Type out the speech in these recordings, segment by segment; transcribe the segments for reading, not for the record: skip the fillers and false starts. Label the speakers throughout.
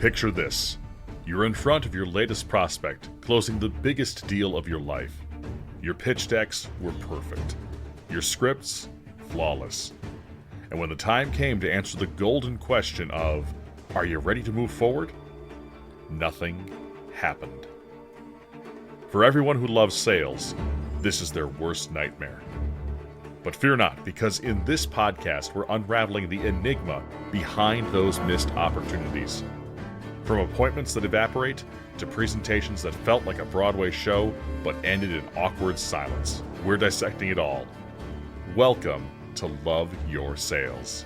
Speaker 1: Picture this. You're in front of your latest prospect, closing the biggest deal of your life. Your pitch decks were perfect. Your scripts, flawless. And when the time came to answer the golden question of, are you ready to move forward? Nothing happened. For everyone who loves sales, this is their worst nightmare. But fear not, because in this podcast, we're unraveling the enigma behind those missed opportunities. From appointments that evaporate to presentations that felt like a Broadway show but ended in awkward silence, we're dissecting it all. Welcome to Love Your Sales.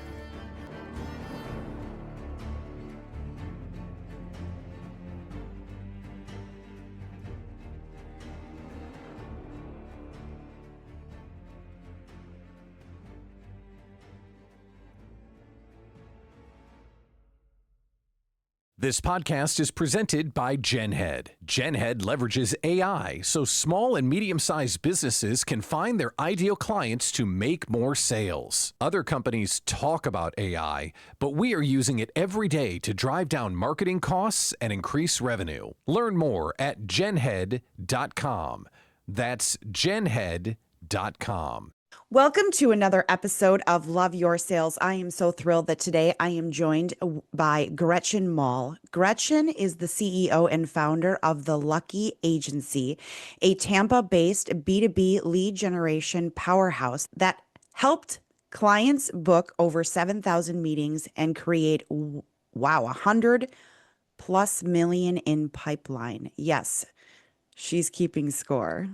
Speaker 2: This podcast is presented by GenHead. GenHead leverages AI so small and medium-sized businesses can find their ideal clients to make more sales. Other companies talk about AI, but we are using it every day to drive down marketing costs and increase revenue. Learn more at genhead.com. That's genhead.com.
Speaker 3: Welcome to another episode of Love Your Sales. I am so thrilled that today I am joined by Gretchen Mall. Gretchen is the CEO and founder of The Lucky Agency, a Tampa-based B2B lead generation powerhouse that helped clients book over 7,000 meetings and create, 100 plus million in pipeline. Yes. She's keeping score.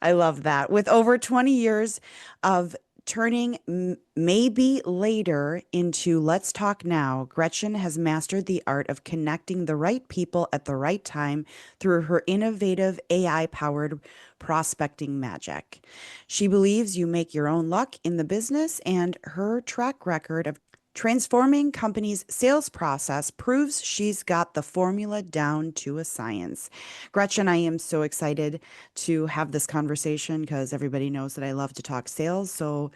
Speaker 3: I love that. With over 20 years of turning maybe later into let's talk now, Gretchen has mastered the art of connecting the right people at the right time through her innovative AI-powered prospecting magic. She believes you make your own luck in the business, and her track record of transforming companies' sales process proves she's got the formula down to a science. Gretchen, I am so excited to have this conversation because everybody knows that I love to talk sales. So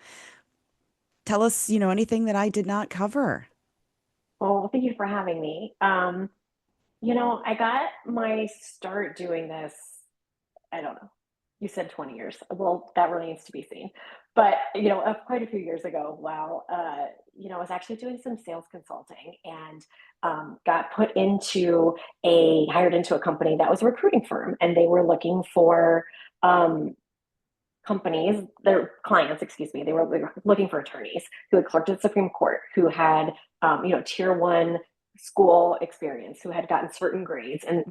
Speaker 3: tell us, anything that I did not cover.
Speaker 4: Well, thank you for having me. I got my start doing this, I don't know. You said 20 years. Well, that remains to be seen. But, quite a few years ago, I was actually doing some sales consulting and got hired into a company that was a recruiting firm, and they were looking for their clients, they were looking for attorneys who had clerked at the Supreme Court, who had, tier one school experience, who had gotten certain grades and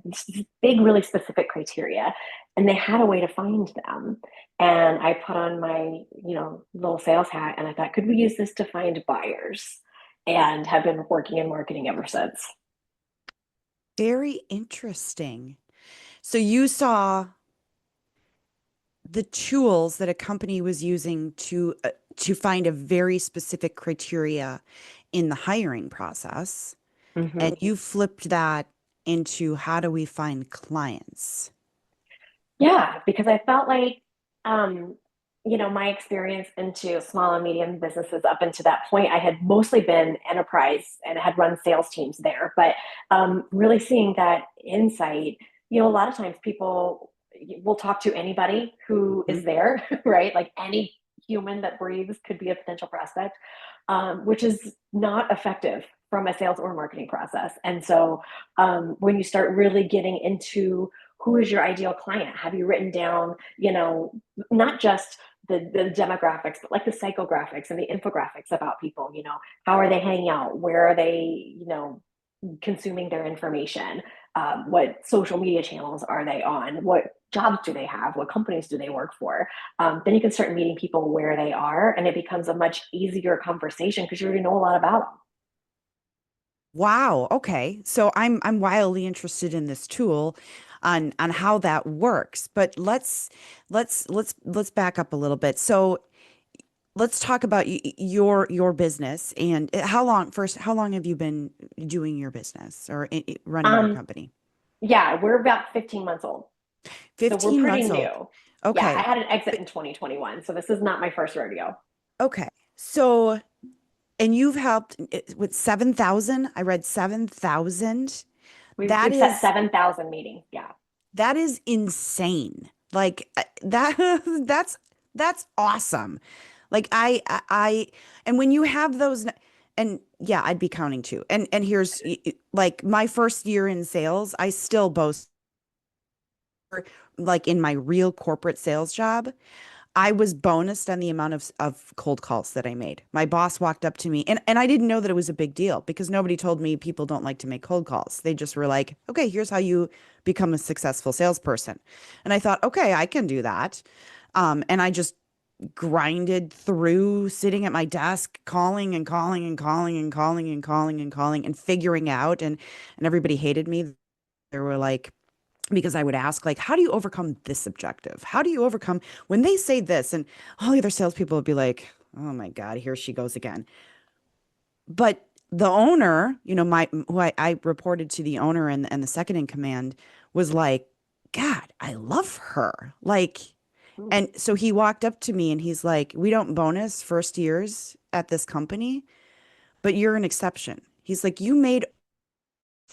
Speaker 4: big, really specific criteria. And they had a way to find them. And I put on my, little sales hat, and I thought, could we use this to find buyers? And have been working in marketing ever since.
Speaker 3: Very interesting. So you saw the tools that a company was using to find a very specific criteria in the hiring process. Mm-hmm. And you flipped that into how do we find clients?
Speaker 4: Yeah, because I felt like, my experience into small and medium businesses up until that point, I had mostly been enterprise and had run sales teams there. But really seeing that insight, a lot of times people will talk to anybody who is there, right? Like any human that breathes could be a potential prospect, which is not effective from a sales or marketing process. And so when you start really getting into who is your ideal client, have you written down, not just the demographics, but like the psychographics and the infographics about people, how are they hanging out? Where are they, consuming their information? What social media channels are they on? What jobs do they have? What companies do they work for? Then you can start meeting people where they are, and it becomes a much easier conversation because you already know a lot about them.
Speaker 3: Wow. Okay. So I'm wildly interested in this tool on how that works. But let's back up a little bit. So let's talk about your business and how long have you been doing your business or running your company?
Speaker 4: Yeah, we're about 15 months old.
Speaker 3: 15
Speaker 4: so we're pretty
Speaker 3: months
Speaker 4: new.
Speaker 3: Old. Okay.
Speaker 4: Yeah, I had an exit in 2021, so this is not my first rodeo.
Speaker 3: Okay. So, and you've helped with 7,000, I read 7,000 That
Speaker 4: We've set
Speaker 3: is
Speaker 4: 7,000 meetings. Yeah.
Speaker 3: that is insane. Like that that's awesome. Like and when you have those, and yeah, I'd be counting too. And here's like my first year in sales, I still boast, like in my real corporate sales job, I was bonused on the amount of cold calls that I made. My boss walked up to me, and I didn't know that it was a big deal because nobody told me people don't like to make cold calls. They just were like, okay, here's how you become a successful salesperson. And I thought, okay, I can do that. And I just grinded through sitting at my desk, calling and calling and calling and calling and calling and calling and figuring out. And everybody hated me. They were like, because I would ask, like, how do you overcome this objective? How do you overcome when they say this? And all the other salespeople would be like, oh my God, here she goes again. But the owner, I reported to the owner and the second in command was like, God, I love her. Like,
Speaker 4: Mm.
Speaker 3: and so he walked up to me and he's like, we don't bonus first years at this company, but you're an exception. He's like, you made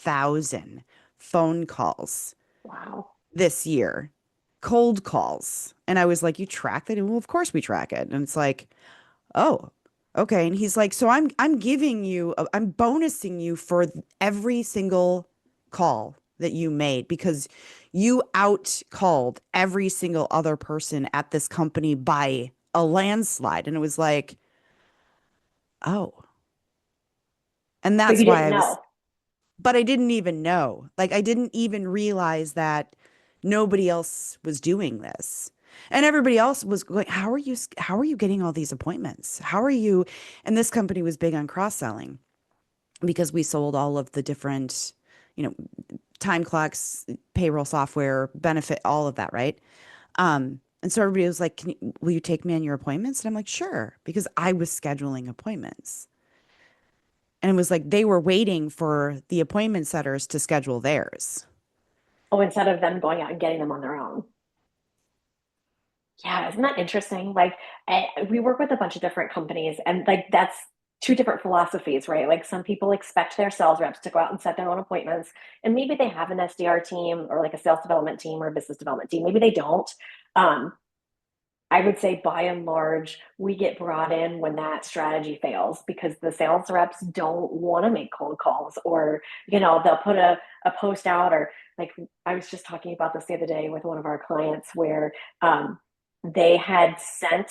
Speaker 3: 1,000 phone calls
Speaker 4: Wow.
Speaker 3: this year, cold calls. And I was like, you track that? And well, of course we track it. And it's like, oh, okay. And he's like, so I'm giving you, I'm bonusing you for every single call that you made because you out called every single other person at this company by a landslide. And it was like, oh, and
Speaker 4: But
Speaker 3: that's
Speaker 4: you
Speaker 3: why
Speaker 4: didn't
Speaker 3: I was,
Speaker 4: know.
Speaker 3: but I didn't even know. Like I didn't even realize that nobody else was doing this. And everybody else was going, how are you getting all these appointments? How are you? And this company was big on cross-selling because we sold all of the different, you know, time clocks, payroll software, benefit, all of that, right? And so everybody was like, will you take me on your appointments? And I'm like, sure, because I was scheduling appointments. And it was like they were waiting for the appointment setters to schedule theirs.
Speaker 4: Oh, instead of them going out and getting them on their own. Yeah, isn't that interesting? Like, we work with a bunch of different companies, and like that's two different philosophies, right? Like, some people expect their sales reps to go out and set their own appointments, and maybe they have an SDR team or like a sales development team or a business development team. Maybe they don't. Um, I would say by and large, we get brought in when that strategy fails because the sales reps don't want to make cold calls, or, they'll put a post out, or like I was just talking about this the other day with one of our clients where they had sent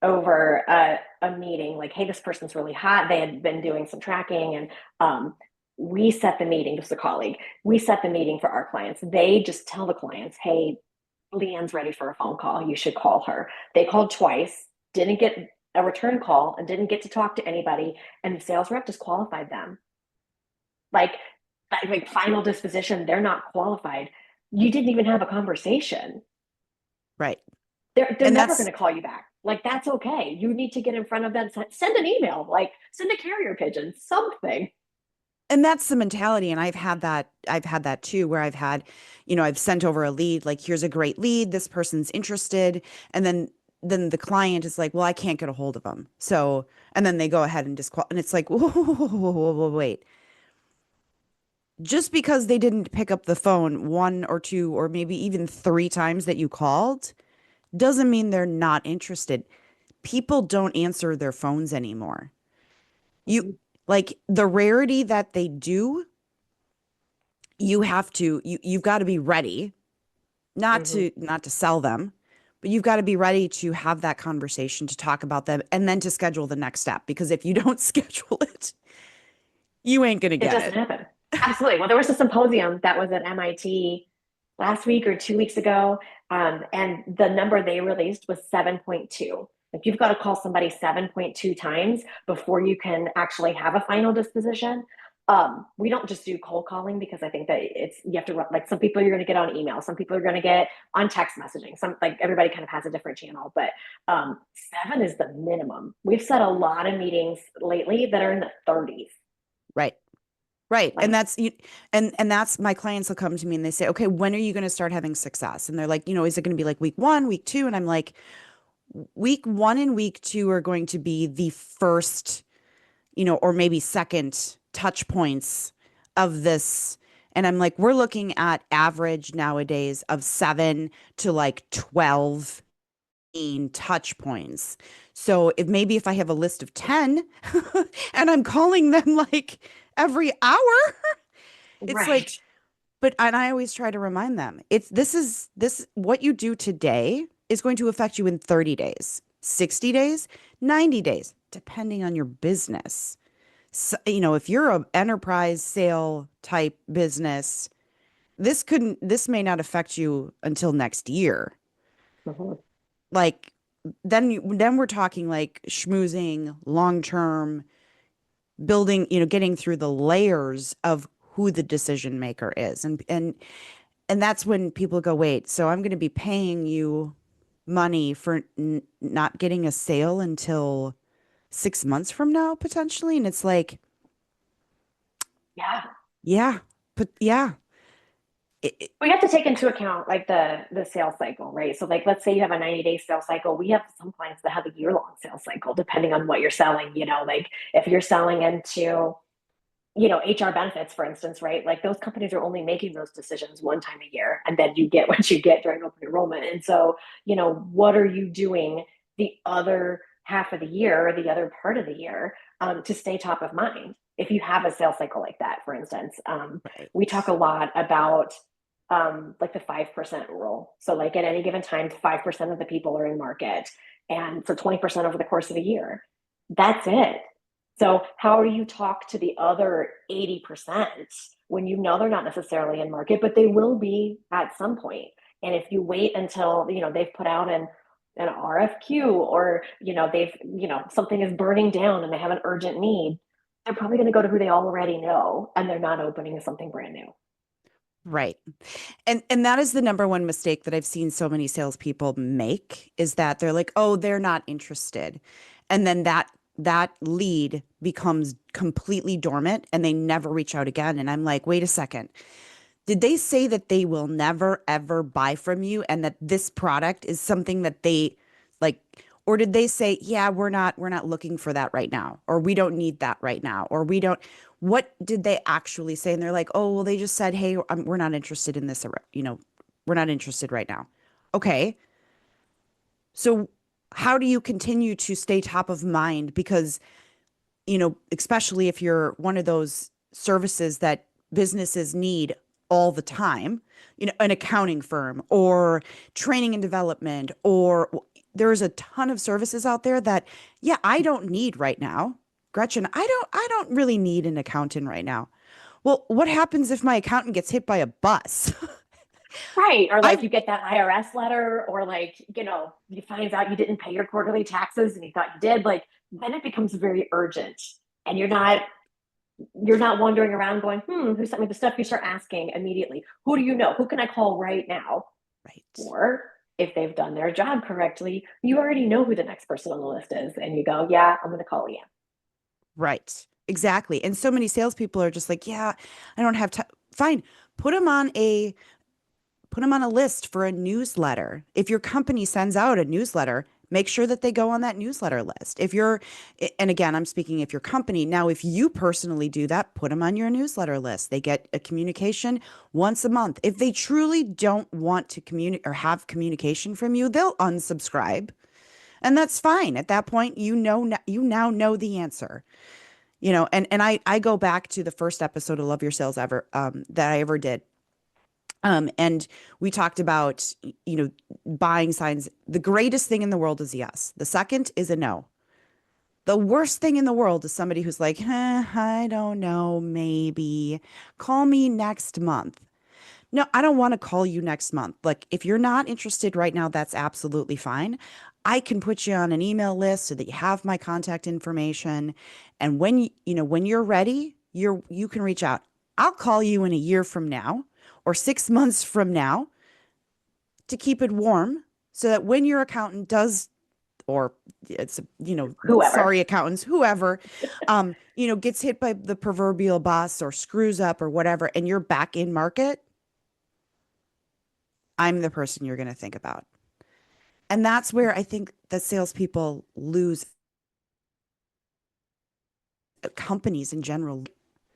Speaker 4: over a meeting like, hey, this person's really hot. They had been doing some tracking, and we set the meeting, just a colleague, we set the meeting for our clients. They just tell the clients, hey, Leann's ready for a phone call. You should call her. They called twice, didn't get a return call, and didn't get to talk to anybody. And the sales rep disqualified them. Like, final disposition, they're not qualified. You didn't even have a conversation.
Speaker 3: Right.
Speaker 4: They're
Speaker 3: And
Speaker 4: never
Speaker 3: that's
Speaker 4: going to call you back. Like, that's okay. You need to get in front of them. Send an email, like send a carrier pigeon, something.
Speaker 3: and that's the mentality. And I've had that too, where I've sent over a lead, like, here's a great lead, this person's interested. And then the client is like, well, I can't get a hold of them. So, and then they go ahead and and it's like, whoa, whoa, whoa, whoa, whoa, whoa, wait. Just because they didn't pick up the phone one or two or maybe even three times that you called doesn't mean they're not interested. People don't answer their phones anymore. You
Speaker 4: Mhm.
Speaker 3: like the rarity that they do, you've got to be ready, not
Speaker 4: Mhm.
Speaker 3: to sell them, but you've got to be ready to have that conversation, to talk about them, and then to schedule the next step. Because if you don't schedule it, you ain't gonna
Speaker 4: It
Speaker 3: get
Speaker 4: doesn't
Speaker 3: it.
Speaker 4: happen. Absolutely. Well, there was a symposium that was at MIT last week or 2 weeks ago, and the number they released was 7.2. Like, you've got to call somebody 7.2 times before you can actually have a final disposition. We don't just do cold calling because I think that you have to like, some people you're going to get on email, some people are going to get on text messaging. Some, like, everybody kind of has a different channel, but 7 is the minimum. We've set a lot of meetings lately that are in the 30s.
Speaker 3: Right. Right. And
Speaker 4: Like,
Speaker 3: and that's my clients will come to me and they say, okay, when are you going to start having success? And they're like, is it going to be like week one, week two? And I'm like, week one and week two are going to be the first, or maybe second touch points of this. And I'm like, we're looking at average nowadays of 7 to 12 touch points. So if I have a list of 10 and I'm calling them like every hour, it's like,
Speaker 4: Right.
Speaker 3: and I always try to remind them, this what you do today is going to affect you in 30 days, 60 days, 90 days, depending on your business. So, if you're an enterprise sale type business, this may not affect you until next year.
Speaker 4: Mhm.
Speaker 3: Like then we're talking like schmoozing, long term, building, getting through the layers of who the decision maker is. And that's when people go, wait, so I'm going to be paying you money for not getting a sale until 6 months from now, potentially. And it's like,
Speaker 4: Yeah.
Speaker 3: yeah, but yeah,
Speaker 4: We have to take into account like the sales cycle, right? So like let's say you have a 90-day sales cycle. We have some clients that have a year-long sales cycle, depending on what you're selling, like if you're selling into, HR benefits, for instance, right? Like those companies are only making those decisions one time a year, and then you get what you get during open enrollment. And so, what are you doing the other half of the year or the other part of the year to stay top of mind? If you have a sales cycle like that, for instance,
Speaker 3: right,
Speaker 4: we talk a lot about like the 5% rule. So, like at any given time, 5% of the people are in market, and for 20% over the course of a year, that's it. So, how do you talk to the other 80% when you know they're not necessarily in market, but they will be at some point? And if you wait until they've put out an RFQ, or they've something is burning down and they have an urgent need, they're probably going to go to who they already know, and they're not opening something brand new.
Speaker 3: right. And that is the number one mistake that I've seen so many salespeople make, is that they're like, oh, they're not interested. And then that lead becomes completely dormant and they never reach out again. And I'm like, wait a second. Did they say that they will never ever buy from you and that this product is something that they like, or did they say, yeah, we're not looking for that right now, or we don't need that right now, or we don't, what did they actually say? And they're like, oh, well, they just said, hey, we're not interested in this, we're not interested right now. Okay. So how do you continue to stay top of mind? Because, especially if you're one of those services that businesses need all the time, an accounting firm or training and development, or there's a ton of services out there that, yeah, I don't need right now. Gretchen, I don't really need an accountant right now. Well, what happens if my accountant gets hit by a bus?
Speaker 4: Right. Or like
Speaker 3: I've
Speaker 4: you get that IRS letter, or like, you find out you didn't pay your quarterly taxes and you thought you did. Like then it becomes very urgent. And you're not wandering around going, who sent me the stuff? You start asking immediately, who do you know? Who can I call right now?
Speaker 3: right.
Speaker 4: Or if they've done their job correctly, you already know who the next person on the list is. And you go, yeah, I'm going to call you.
Speaker 3: Right. Exactly. And so many salespeople are just like, yeah, I don't have time. Fine. Put them on a put them on a list for a newsletter. If your company sends out a newsletter, make sure that they go on that newsletter list. And again, I'm speaking if your company. Now, if you personally do that, put them on your newsletter list. They get a communication once a month. If they truly don't want to communicate or have communication from you, they'll unsubscribe. And that's fine. At that point, you now know the answer. And I go back to the first episode of Love Your Sales ever that I ever did. And we talked about, buying signs. The greatest thing in the world is yes. The second is a no. The worst thing in the world is somebody who's like, I don't know, maybe call me next month. No, I don't want to call you next month. Like, if you're not interested right now, that's absolutely fine. I can put you on an email list so that you have my contact information. And when you're ready, you can reach out. I'll call you in a year from now or 6 months from now to keep it warm so that when your accountant does, or it's,
Speaker 4: Whoever.
Speaker 3: sorry, accountants, whoever, gets hit by the proverbial bus or screws up or whatever, and you're back in market, I'm the person you're going to think about. And that's where I think that salespeople lose, companies in general.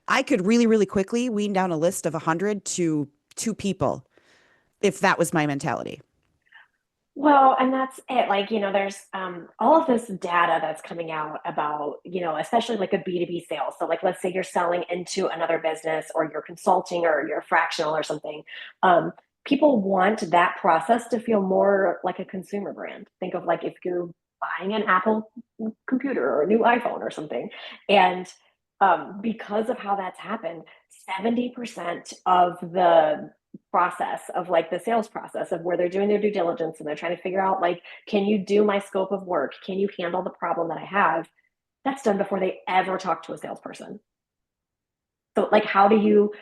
Speaker 3: I could really, really quickly wean down a list of 100 to 2 people if that was my mentality.
Speaker 4: Well, and that's it. Like, there's all of this data that's coming out about, especially like a B2B sale. So, like, let's say you're selling into another business or you're consulting or you're fractional or something. Um, People want that process to feel more like a consumer brand. Think of like if you're buying an Apple computer or a new iPhone or something. And because of how that's happened, 70% of the process of like the sales process of where they're doing their due diligence and they're trying to figure out like, can you do my scope of work, can you handle the problem that I have, that's done before they ever talk to a salesperson. So like how do you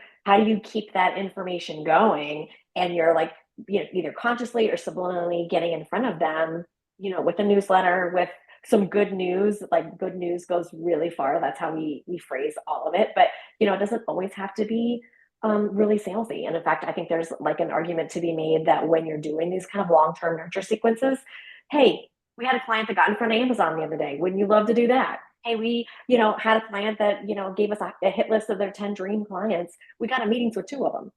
Speaker 4: keep that information going, and you're like, either consciously or subliminally getting in front of them, with a newsletter, with some good news. Like, good news goes really far. That's how we phrase all of it. But it doesn't always have to be really salesy. And in fact, I think there's like an argument to be made that when you're doing these kind of long-term nurture sequences, hey, we had a client that got in front of Amazon the other day. Wouldn't you love to do that? Hey, we, had a client that, gave us a hit list of their 10 dream clients. We got a meetings with 2 of them.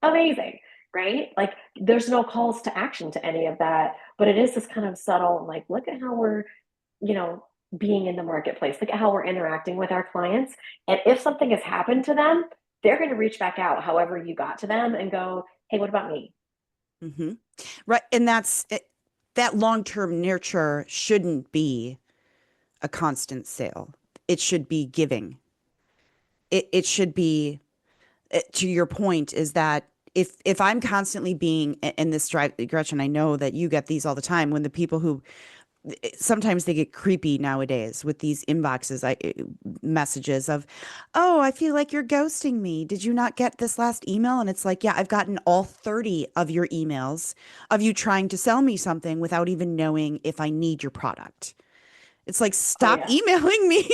Speaker 4: Amazing, right? Like, there's no calls to action to any of that, but it is this kind of subtle, like, look at how we're, you know, being in the marketplace. Look at how we're interacting with our clients. And if something has happened to them, they're going to reach back out, however you got to them, and go, hey, what about me?
Speaker 3: Hmm. Right. And that long-term nurture shouldn't be a constant sale. It should be giving. It should be, to your point, is that if I'm constantly being in this drive, Gretchen, I know that you get these all the time when the people who sometimes they get creepy nowadays with these inboxes, messages of, oh, I feel like you're ghosting me. Did you not get this last email? And it's like, yeah, I've gotten all 30 of your emails of you trying to sell me something without even knowing if I need your product. It's like,
Speaker 4: Oh,
Speaker 3: stop
Speaker 4: yeah.
Speaker 3: emailing me.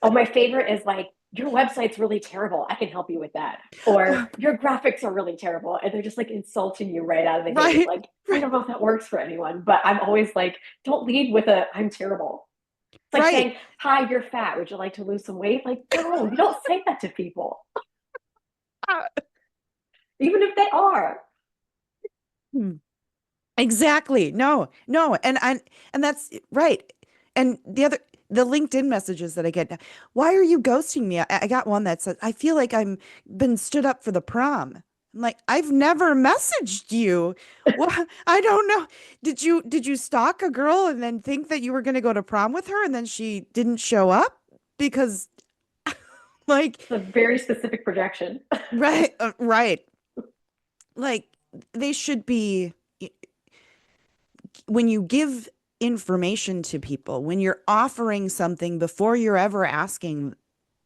Speaker 4: Oh, my favorite is like, your website's really terrible. I can help you with that. Or your graphics are really terrible. And they're just like insulting you right out of the gate.
Speaker 3: Right.
Speaker 4: Like, I
Speaker 3: Right.
Speaker 4: don't know if that works for anyone, but I'm always like, don't lead with a I'm terrible. It's like
Speaker 3: Right.
Speaker 4: saying, hi, you're fat. Would you like to lose some weight? Like, no, you don't say that to people, even if they are.
Speaker 3: Hmm. Exactly. No, no. And that's right. And the LinkedIn messages that I get, why are you ghosting me? I got one that said, I feel like I'm been stood up for the prom. I'm like, I've never messaged you. Well, I don't know. Did you stalk a girl and then think that you were going to go to prom with her and then she didn't show up? Because like,
Speaker 4: It's a very specific projection.
Speaker 3: right, right. Like, they should be, when you give information to people, when you're offering something before you're ever asking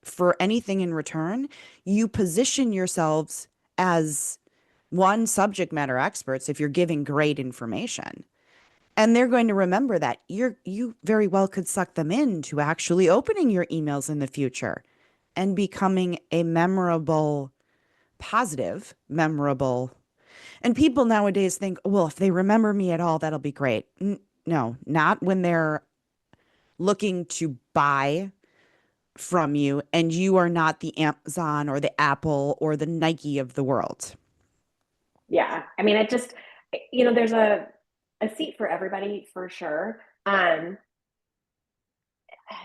Speaker 3: for anything in return, you position yourselves as one, subject matter experts if you're giving great information. And they're going to remember that you very well could suck them into actually opening your emails in the future and becoming a memorable, positive, memorable. And people nowadays think, well, if they remember me at all, that'll be great. No, not when they're looking to buy from you and you are not the Amazon or the Apple or the Nike of the world.
Speaker 4: Yeah. I mean, it just, there's a seat for everybody for sure.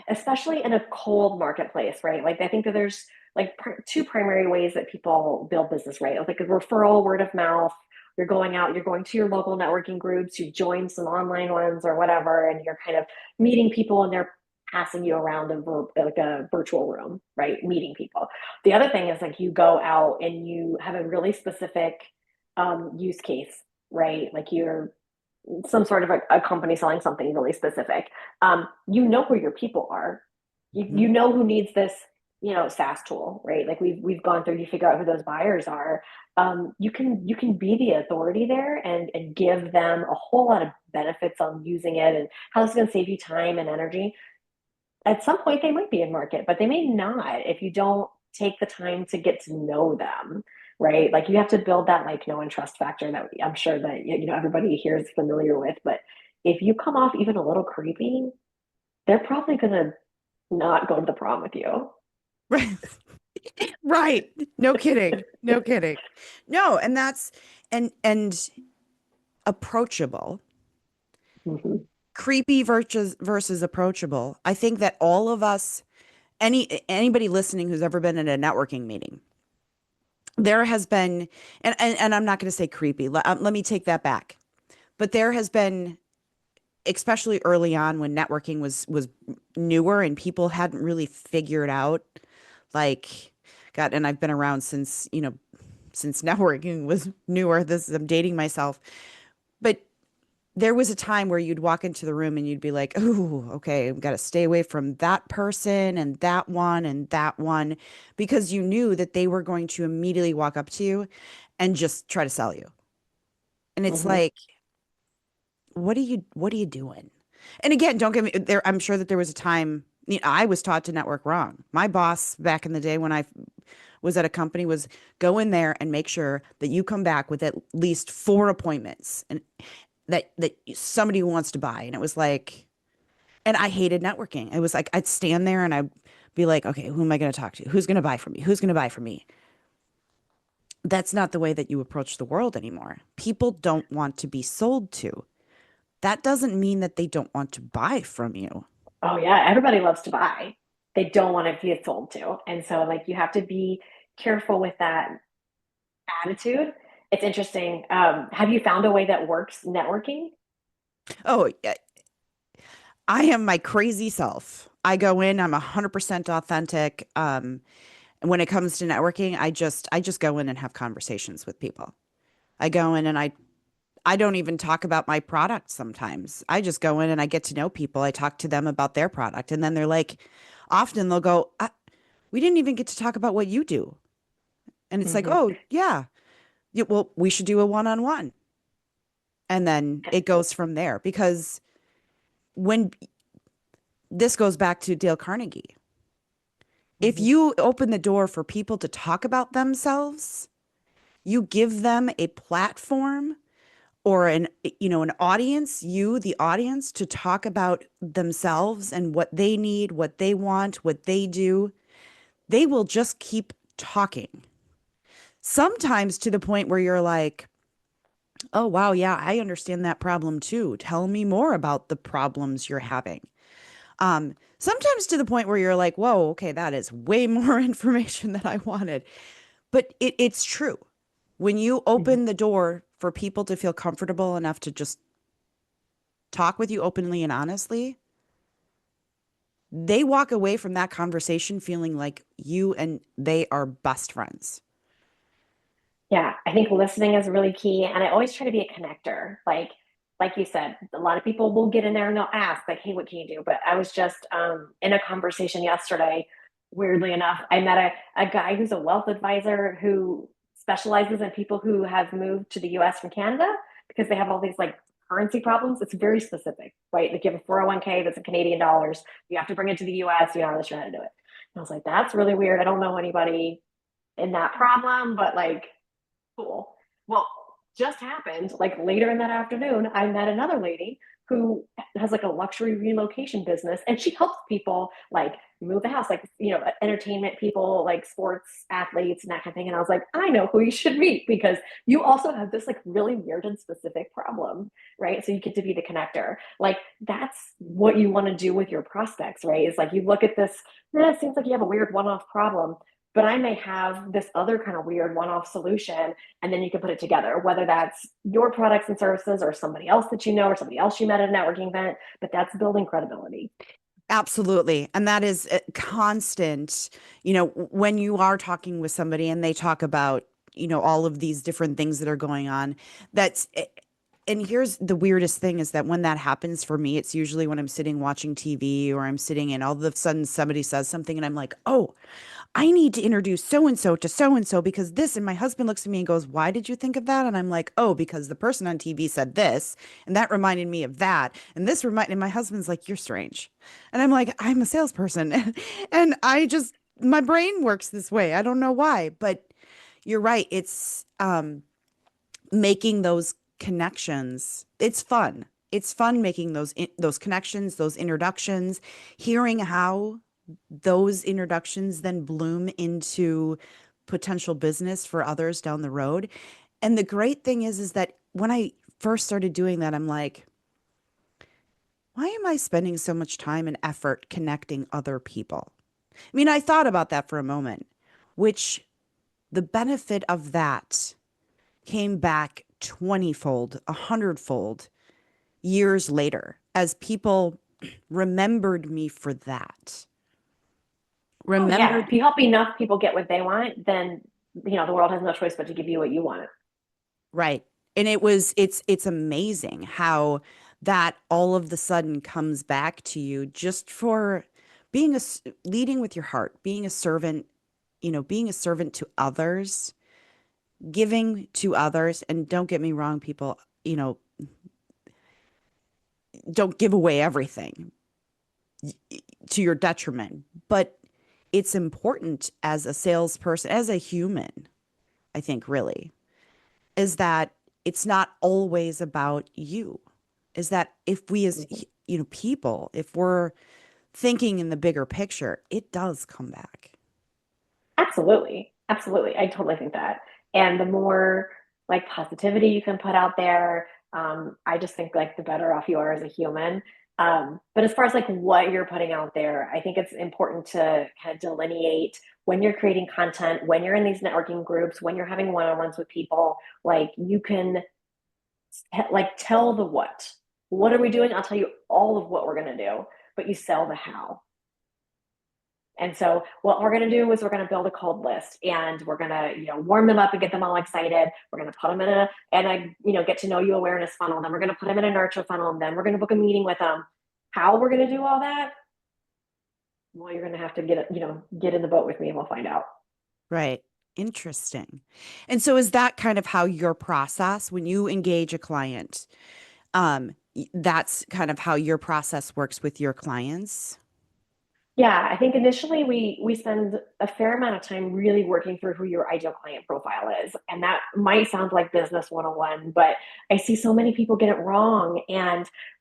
Speaker 4: Especially in a cold marketplace, right? Like, I think that there's like 2 primary ways that people build business, right? Like a referral, word of mouth. You're going out, you're going to your local networking groups, you've joined some online ones or whatever, and you're kind of meeting people and they're passing you around like a virtual room, right? Meeting people. The other thing is like you go out and you have a really specific use case, right? Like you're some sort of a company selling something really specific. You know who your people are. You
Speaker 3: Mhm.
Speaker 4: know who needs this, SaaS tool, right? Like we've gone through. You figure out who those buyers are. You can be the authority there and give them a whole lot of benefits on using it and how it's going to save you time and energy. At some point, they might be in market, but they may not if you don't take the time to get to know them, right? Like you have to build that like know and trust factor that I'm sure that everybody here is familiar with. But if you come off even a little creepy, they're probably gonna not go to the prom with you.
Speaker 3: Right. Right. No kidding. No kidding. No, and that's and approachable.
Speaker 4: Mhm.
Speaker 3: Creepy versus approachable. I think that all of us, anybody listening who's ever been in a networking meeting, there has been, and I'm not going to say creepy. Let me take that back. But there has been, especially early on when networking was newer and people hadn't really figured out, like, God, and I've been around since, since networking was newer. I'm dating myself. But there was a time where you'd walk into the room and you'd be like, "Oh, okay, I've got to stay away from that person and that one," because you knew that they were going to immediately walk up to you and just try to sell you. And it's
Speaker 4: Mhm.
Speaker 3: like, what are you doing? And again, don't get me there. I'm sure that there was a time, I was taught to network wrong. My boss back in the day when I was at a company was go in there and make sure that you come back with at least 4 appointments and that somebody who wants to buy. And it was like, and I hated networking. It was like I'd stand there and I'd be like, okay, who am I going to talk to? Who's going to buy from me? Who's going to buy from me? That's not the way that you approach the world anymore. People don't want to be sold to. That doesn't mean that they don't want to buy from you.
Speaker 4: Oh yeah, everybody loves to buy. They don't want to be sold to. And so like you have to be careful with that attitude. It's interesting. Have you found a way that works networking?
Speaker 3: Oh, yeah, I am my crazy self. I go in, I'm 100% authentic. And when it comes to networking, I just go in and have conversations with people. I go in and I don't even talk about my product sometimes. I just go in and I get to know people. I talk to them about their product. And then they're like, often they'll go, we didn't even get to talk about what you do. And it's like,
Speaker 4: Mhm.
Speaker 3: oh, yeah. Yeah, well, we should do a one-on-one. And then it goes from there because when this goes back to Dale Carnegie, if
Speaker 4: Mhm.
Speaker 3: you open the door for people to talk about themselves, you give them a platform or an audience, the audience, to talk about themselves and what they need, what they want, what they do. They will just keep talking, sometimes to the point where you're like, oh wow, yeah, I understand that problem too, tell me more about the problems you're having. Sometimes to the point where you're like, whoa, okay, that is way more information than I wanted. But it's true. When you
Speaker 4: Mhm.
Speaker 3: open the door for people to feel comfortable enough to just talk with you openly and honestly, they walk away from that conversation feeling like you and they are best friends.
Speaker 4: Yeah, I think listening is really key. And I always try to be a connector. Like you said, a lot of people will get in there and they'll ask, like, hey, what can you do? But I was just in a conversation yesterday, weirdly enough. I met a guy who's a wealth advisor who specializes in people who have moved to the US from Canada because they have all these like currency problems. It's very specific, right? Like you have a 401k that's in Canadian dollars. You have to bring it to the US, you know, unless you're how to do it. And I was like, that's really weird. I don't know anybody in that problem, but like, cool. Well, just happened like later in that afternoon, I met another lady who has like a luxury relocation business and she helps people like move the house, like, you know, entertainment people, like sports athletes and that kind of thing. And I was like, I know who you should meet because you also have this like really weird and specific problem, right? So you get to be the connector. Like that's what you want to do with your prospects, right? Is like you look at this, it seems like you have a weird one-off problem, but I may have this other kind of weird one-off solution, and then you can put it together, whether that's your products and services or somebody else that you know or somebody else you met at a networking event, but that's building credibility.
Speaker 3: Absolutely. And that is constant, when you are talking with somebody and they talk about, all of these different things that are going on, that's, and here's the weirdest thing is that when that happens for me, it's usually when I'm sitting watching TV or I'm sitting and all of a sudden somebody says something and I'm like, oh, I need to introduce so and so to so and so because this. And my husband looks at me and goes, why did you think of that? And I'm like, oh, because the person on TV said this. And that reminded me of that. And and my husband's like, you're strange. And I'm like, I'm a salesperson. And my brain works this way. I don't know why. But you're right. It's making those connections. It's fun. It's fun making those connections, those introductions, hearing how those introductions then bloom into potential business for others down the road. And the great thing is that when I first started doing that, I'm like, why am I spending so much time and effort connecting other people? I mean, I thought about that for a moment, which the benefit of that came back 20-fold, 100-fold years later as people remembered me for that.
Speaker 4: Oh yeah,
Speaker 3: Remembered,
Speaker 4: if you help enough people get what they want, then the world has no choice but to give you what you want.
Speaker 3: right. And it's amazing how that all of the sudden comes back to you just for leading with your heart, being a servant, being a servant to others, giving to others. And don't get me wrong, people, don't give away everything to your detriment, but it's important as a salesperson, as a human, I think really, is that it's not always about you. Is that if we as people, if we're thinking in the bigger picture, it does come back.
Speaker 4: Absolutely. Absolutely. I totally think that. And the more like positivity you can put out there, I just think like the better off you are as a human. But as far as like what you're putting out there, I think it's important to kind of delineate when you're creating content, when you're in these networking groups, when you're having one-on-ones with people, like you can like tell the what. What are we doing? I'll tell you all of what we're going to do, but you sell the how. And so what we're going to do is we're going to build a cold list and we're going to, warm them up and get them all excited. We're going to put them in a get to know you awareness funnel. Then we're going to put them in a nurture funnel. And then we're going to book a meeting with them. How we're going to do all that? Well, you're going to have to get in the boat with me and we'll find out.
Speaker 3: Right. Interesting. And so is that kind of how your process when you engage a client, that's kind of how your process works with your clients?
Speaker 4: Yeah, I think initially we spend a fair amount of time really working through who your ideal client profile is. And that might sound like business 101, but I see so many people get it wrong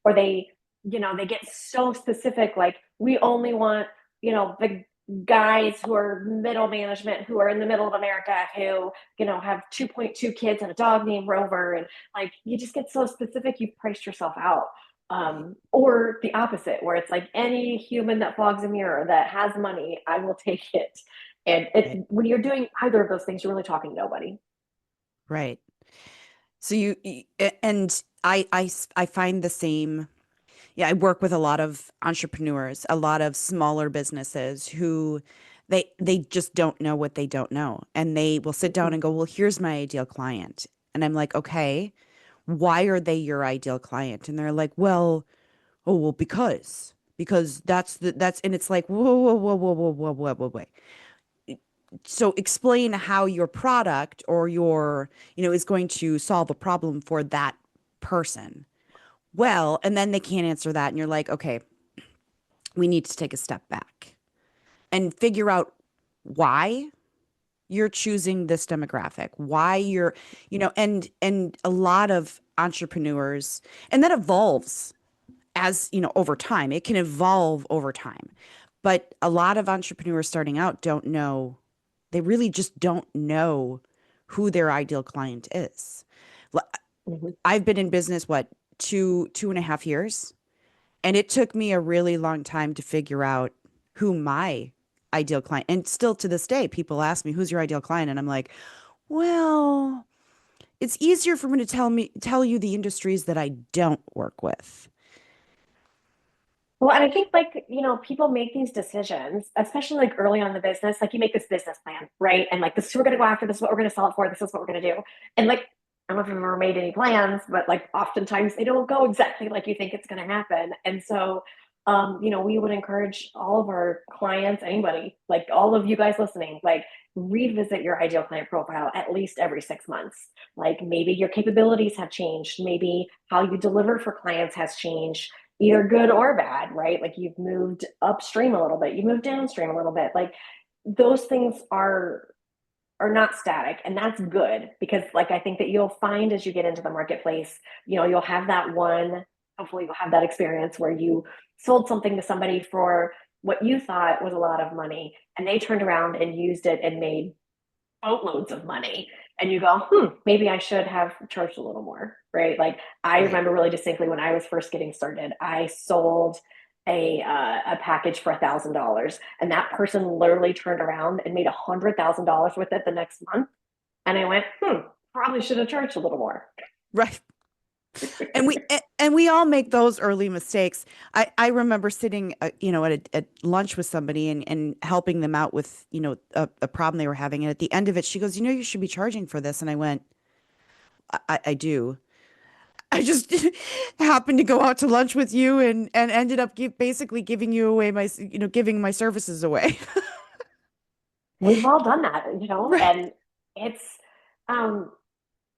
Speaker 4: or they get so specific, like we only want, the guys who are middle management who are in the middle of America who, have 2.2 kids and a dog named Rover. And like you just get so specific, you've priced yourself out. Or the opposite, where it's like any human that fogs a mirror that has money, I will take it. And
Speaker 3: Right.
Speaker 4: when you're doing either of those things, you're really talking to nobody.
Speaker 3: Right. So and I find the same. Yeah, I work with a lot of entrepreneurs, a lot of smaller businesses who they just don't know what they don't know. And they will sit down and go, "Well, here's my ideal client." And I'm like, "Okay, why are they your ideal client?" And they're like, "Well, oh, well, because that's and it's like, "Whoa, whoa, whoa, whoa, whoa, whoa, whoa, whoa, wait." So explain how your product or is going to solve a problem for that person. Well, and then they can't answer that. And you're like, okay, we need to take a step back and figure out why you're choosing this demographic, why you're, and a lot of entrepreneurs, and that evolves as, over time. It can evolve over time. But a lot of entrepreneurs starting out don't know, they really just don't know who their ideal client is.
Speaker 4: Mhm.
Speaker 3: I've been in business, what, 2.5 years? And it took me a really long time to figure out who my ideal client, and still to this day, people ask me, who's your ideal client? And I'm like, well, it's easier for me to tell you the industries that I don't work with.
Speaker 4: Well, and I think like, people make these decisions, especially like early on in the business, like you make this business plan, right? And like, this is who we're going to go after, this is what we're going to sell it for, this is what we're going to do. And like, I don't know if you've ever made any plans, but like oftentimes they don't go exactly like you think it's going to happen. And so, we would encourage all of our clients, anybody, like all of you guys listening, like revisit your ideal client profile at least every 6 months. Like maybe your capabilities have changed, maybe how you deliver for clients has changed, either good or bad, right? Like you've moved upstream a little bit, you moved downstream a little bit. Like those things are not static, and that's good because like I think that you'll find as you get into the marketplace, you'll have that one, hopefully you'll have that experience where you sold something to somebody for what you thought was a lot of money, and they turned around and used it and made boatloads of money. And you go, maybe I should have charged a little more, right? Like I
Speaker 3: Right.
Speaker 4: remember really distinctly when I was first getting started, I sold a package for $1,000, and that person literally turned around and made $100,000 with it the next month. And I went, probably should have charged a little more.
Speaker 3: Right. And we all make those early mistakes. I remember sitting, at lunch with somebody and helping them out with, a problem they were having. And at the end of it, she goes, you should be charging for this. And I went, I do. I just happened to go out to lunch with you and ended up basically giving you away giving my services away.
Speaker 4: We've all done that,
Speaker 3: Right.
Speaker 4: and it's, um,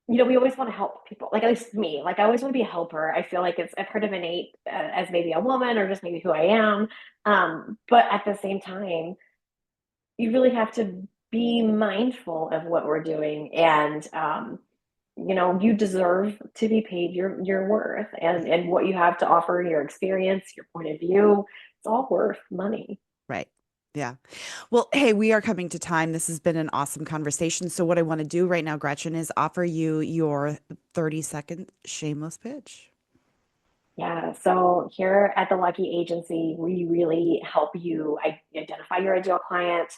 Speaker 4: we always want to help people. Like at least me, like I always want to be a helper. I feel like it's part of innate as maybe a woman or just maybe who I am. But at the same time, you really have to be mindful of what we're doing, and you deserve to be paid your worth, and what you have to offer, your experience, your point of view. It's all worth money.
Speaker 3: Right. Yeah. Well, hey, we are coming to time. This has been an awesome conversation. So what I want to do right now, Gretchen, is offer you your 30-second shameless pitch.
Speaker 4: Yeah, so here at the Lucky Agency, we really help you identify your ideal client.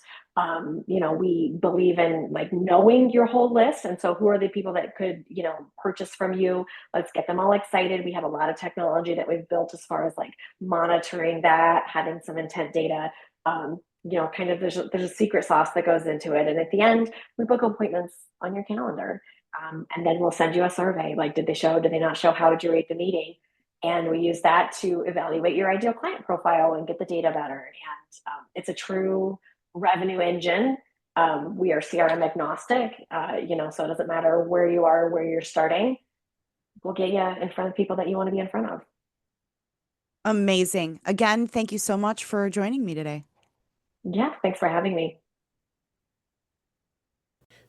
Speaker 4: We believe in like knowing your whole list. And so who are the people that could, purchase from you? Let's get them all excited. We have a lot of technology that we've built as far as like monitoring that, having some intent data. Kind of there's a secret sauce that goes into it. And at the end, we book appointments on your calendar. And then we'll send you a survey. Like, did they show? Did they not show? How did you rate the meeting? And we use that to evaluate your ideal client profile and get the data better. And it's a true revenue engine. We are CRM agnostic, so it doesn't matter where you are, where you're starting. We'll get you in front of people that you want to be in front of.
Speaker 3: Amazing. Again, thank you so much for joining me today.
Speaker 4: Yeah, thanks for having me.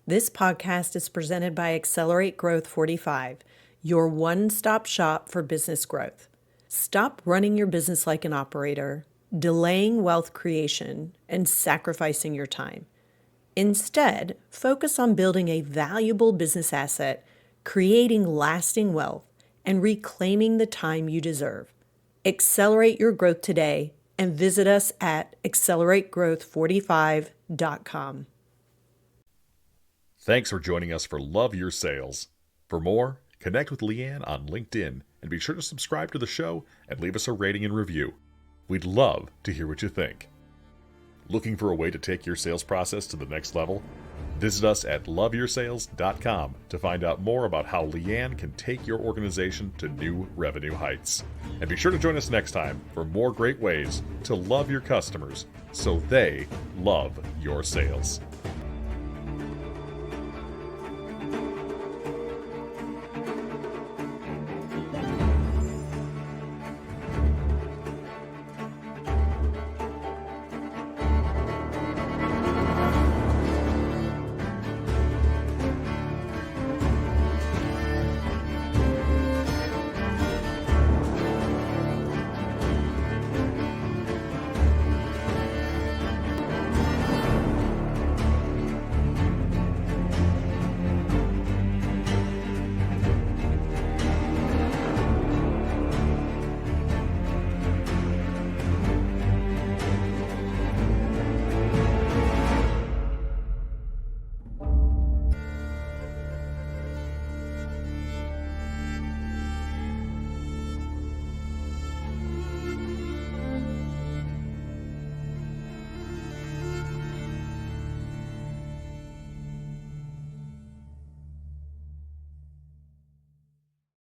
Speaker 5: This podcast is presented by Accelerate Growth 45, your one-stop shop for business growth. Stop running your business like an operator, delaying wealth creation, and sacrificing your time. Instead, focus on building a valuable business asset, creating lasting wealth, and reclaiming the time you deserve. Accelerate your growth today and visit us at accelerategrowth45.com.
Speaker 1: Thanks for joining us for Love Your Sales. For more, connect with Leighann on LinkedIn and be sure to subscribe to the show and leave us a rating and review. We'd love to hear what you think. Looking for a way to take your sales process to the next level? Visit us at loveyoursales.com to find out more about how Leighann can take your organization to new revenue heights. And be sure to join us next time for more great ways to love your customers so they love your sales.